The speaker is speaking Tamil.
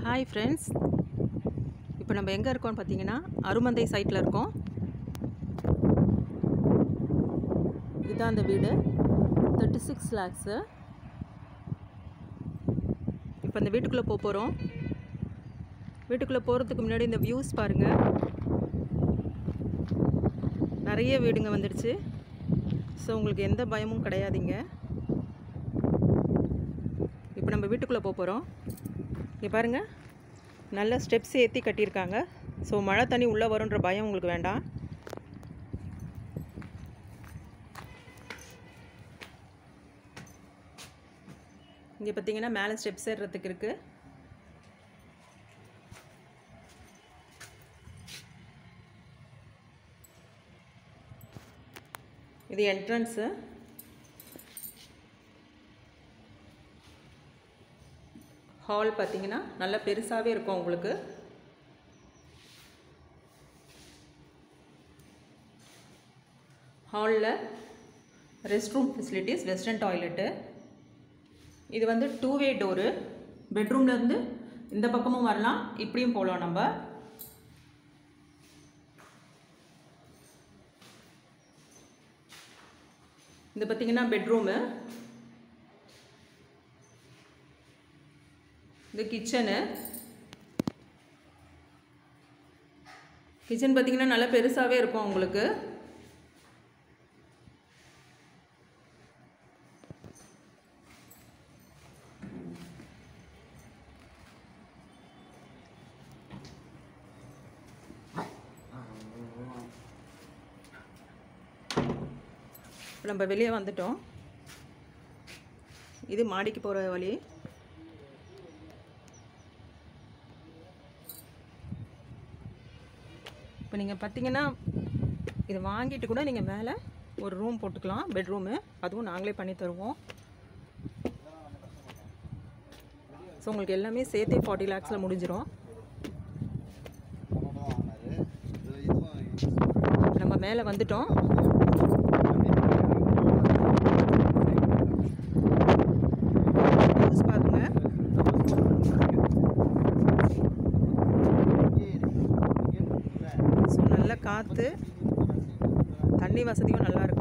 ஹாய் ஃப்ரெண்ட்ஸ், இப்போ நம்ம எங்கே இருக்கோம்னு பார்த்தீங்கன்னா அருமந்தை சைட்டில் இருக்கோம். இதுதான் அந்த வீடு, 36 lakhs. இப்போ அந்த வீட்டுக்குள்ளே போகிறோம். வீட்டுக்குள்ளே போகிறதுக்கு முன்னாடி இந்த வியூஸ் பாருங்கள். நிறைய வீடுங்க வந்துடுச்சு. ஸோ உங்களுக்கு எந்த பயமும் கிடையாதுங்க. இப்போ நம்ம வீட்டுக்குள்ளே போகிறோம். இங்கே பாருங்கள், நல்ல ஸ்டெப்ஸ் ஏற்றி கட்டியிருக்காங்க. ஸோ மழை தண்ணி உள்ளே வரும்ன்ற பயம் உங்களுக்கு வேண்டாம். இங்கே பார்த்தீங்கன்னா மேலே ஸ்டெப்ஸ் ஏறுறதுக்கு இருக்குது. இது என்ட்ரன்ஸு. ஹால் பார்த்தீங்கன்னா நல்லா பெருசாகவே இருக்கும் உங்களுக்கு. ஹாலில் rest room facilities, western toilet. இது வந்து 2-way டோரு. பெட்ரூம்லேருந்து இந்த பக்கமும் வரலாம், இப்படியும் போகலாம் நம்ம. இது பார்த்தீங்கன்னா பெட்ரூமு. இது கிச்சனு. கிச்சன் பார்த்தீங்கன்னா நல்லா பெருசாகவே இருக்கும் உங்களுக்கு. நம்ம வெளியே வந்துட்டோம். இது மாடிக்கு போகிற வழி. இப்போ நீங்கள் பார்த்தீங்கன்னா இது வாங்கிட்டு கூட நீங்கள் மேலே ஒரு ரூம் போட்டுக்கலாம், பெட்ரூமு. அதுவும் நாங்களே பண்ணி தருவோம். ஸோ உங்களுக்கு எல்லாமே சேர்த்தே 40 lakhs முடிஞ்சிடும். நம்ம மேலே வந்துட்டோம். பாருங்க, ஸோ நல்ல காற்று, தண்ணி வசதியும் நல்லா இருக்கு.